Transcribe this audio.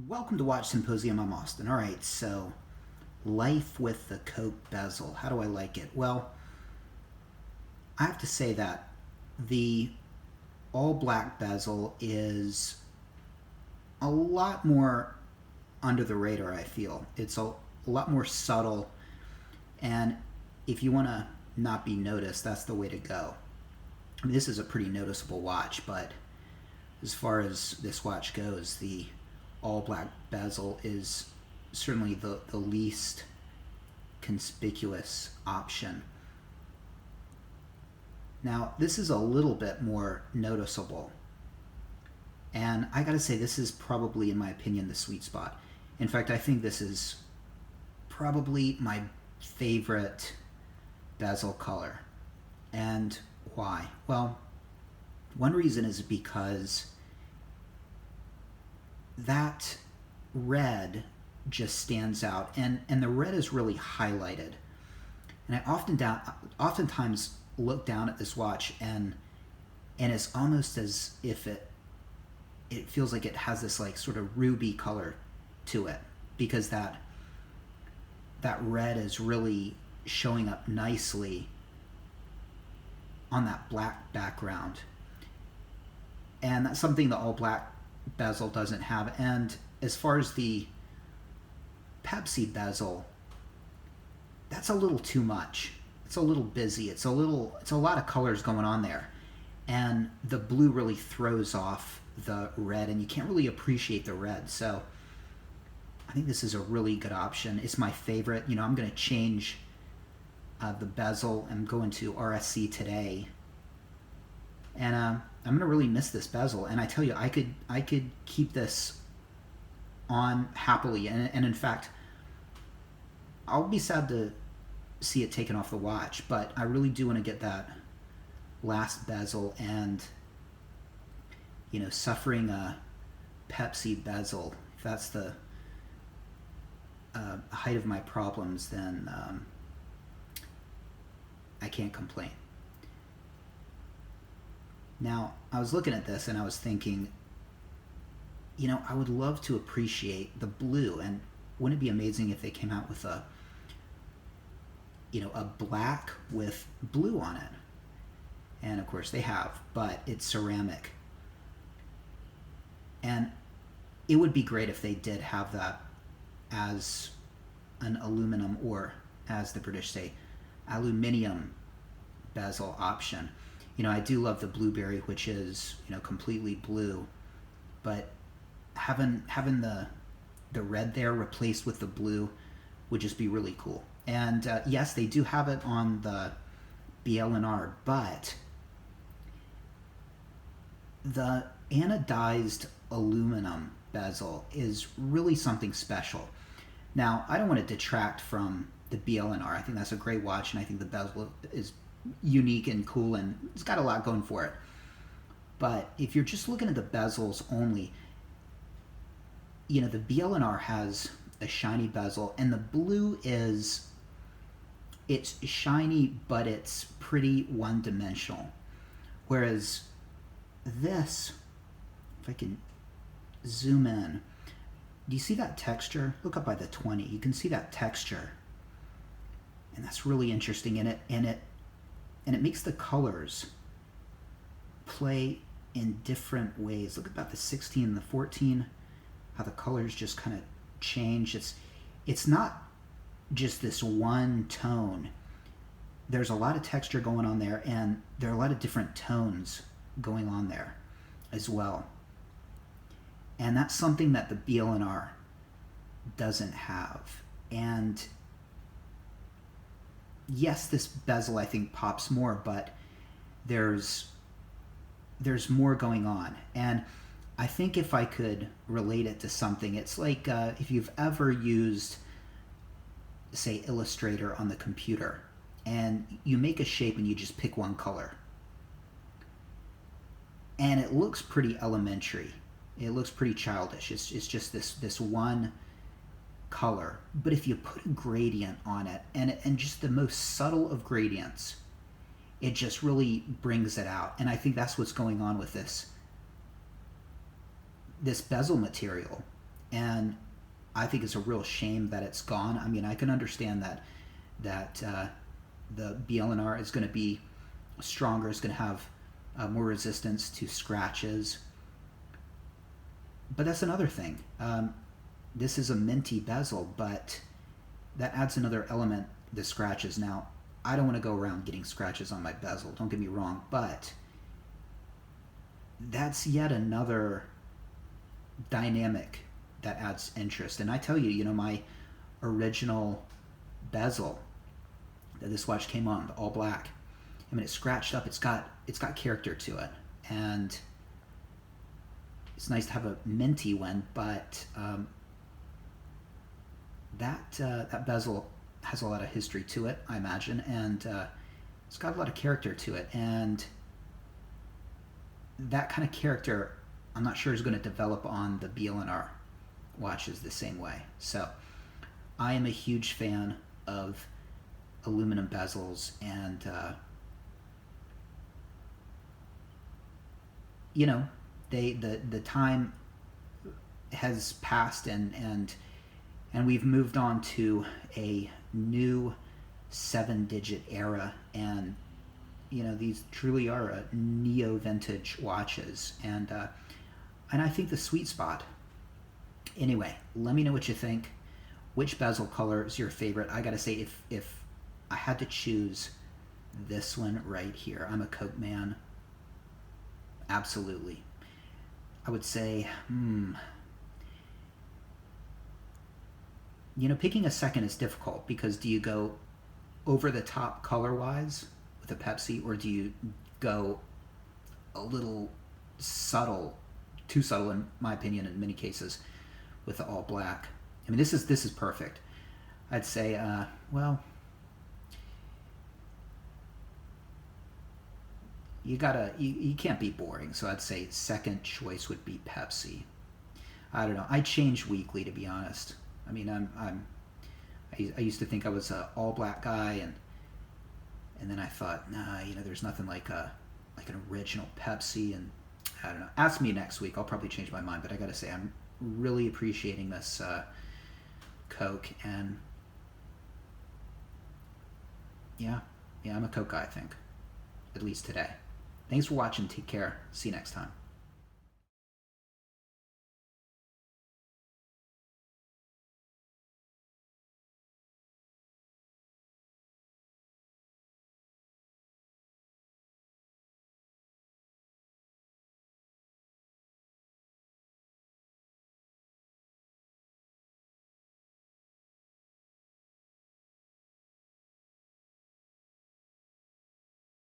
Welcome to Watch Symposium. I'm Austin. All right, so life with the Coke bezel. How do I like it? Well, I have to say that the all black bezel is a lot more under the radar, I feel. It's a lot more subtle, and if you want to not be noticed, that's the way to go. I mean, this is a pretty noticeable watch, but as far as this watch goes, the all black bezel is certainly the least conspicuous option. Now, this is a little bit more noticeable, and I gotta say, this is probably, in my opinion, the sweet spot. In fact, I think this is probably my favorite bezel color. And why? Well, one reason is because that red just stands out, and the red is really highlighted. And I oftentimes look down at this watch, and it's almost as if it feels like it has this like sort of ruby color to it, because that red is really showing up nicely on that black background. And that's something the all black bezel doesn't have. And as far as the Pepsi bezel, that's a little too much. It's a little busy. It's a lot of colors going on there. And the blue really throws off the red, and you can't really appreciate the red. So I think this is a really good option. It's my favorite. You know, I'm going to change the bezel. I'm going to RSC today, and I'm going to really miss this bezel. And I tell you, I could keep this on happily, and in fact, I'll be sad to see it taken off the watch, but I really do want to get that last bezel. And you know, suffering a Pepsi bezel, if that's the height of my problems, then I can't complain. Now, I was looking at this and I was thinking, you know, I would love to appreciate the blue, and wouldn't it be amazing if they came out with a black with blue on it? And of course they have, but it's ceramic. And it would be great if they did have that as an aluminum, or as the British say, aluminium bezel option. You know, I do love the blueberry, which is, you know, completely blue, but having the red there replaced with the blue would just be really cool. And yes, they do have it on the BL&R, but the anodized aluminum bezel is really something special. Now, I don't want to detract from the BL&R. I think that's a great watch, and I think the bezel is unique and cool, and it's got a lot going for it. But if you're just looking at the bezels only, you know, the BL&R has a shiny bezel, and the blue it's shiny, but it's pretty one-dimensional. Whereas this, if I can zoom in, do you see that texture? Look up by the 20. You can see that texture, and that's really interesting in it. And it makes the colors play in different ways. Look about the 16 and the 14, how the colors just kind of change. It's not just this one tone. There's a lot of texture going on there, and there are a lot of different tones going on there as well. And that's something that the BL&R doesn't have. And yes, this bezel I think pops more, but there's more going on. And I think if I could relate it to something, it's like if you've ever used, say, Illustrator on the computer, and you make a shape and you just pick one color, and it looks pretty elementary. It looks pretty childish. It's just this one color. But if you put a gradient on it, and just the most subtle of gradients, it just really brings it out. And I think that's what's going on with this bezel material. and I think it's a real shame that it's gone. I mean, I can understand that the BLNR is going to be stronger, is going to have more resistance to scratches. But that's another thing. This is a minty bezel, but that adds another element, the scratches. Now, I don't want to go around getting scratches on my bezel, don't get me wrong, but that's yet another dynamic that adds interest. And I tell you, my original bezel that this watch came on, the all black, I mean, it's scratched up. It's got character to it, and it's nice to have a minty one. But that bezel has a lot of history to it, I imagine, and it's got a lot of character to it. And that kind of character, I'm not sure is going to develop on the BLNR watches the same way. So I am a huge fan of aluminum bezels, and the time has passed, and we've moved on to a new 7-digit era, and these truly are neo vintage watches, and I think the sweet spot. Anyway, let me know what you think. Which bezel color is your favorite? I gotta say, if I had to choose this one right here, I'm a Coke man. Absolutely. I would say, picking a second is difficult, because do you go over the top color wise with a Pepsi, or do you go a little subtle, too subtle in my opinion in many cases, with the all black? I mean, this is perfect. I'd say, well, you can't be boring, so I'd say second choice would be Pepsi. I don't know. I change weekly, to be honest. I mean, I used to think I was an all black guy, and then I thought, nah, there's nothing like an original Pepsi, and I don't know. Ask me next week. I'll probably change my mind, but I gotta say, I'm really appreciating this Coke, and yeah, I'm a Coke guy, I think, at least today. Thanks for watching. Take care. See you next time.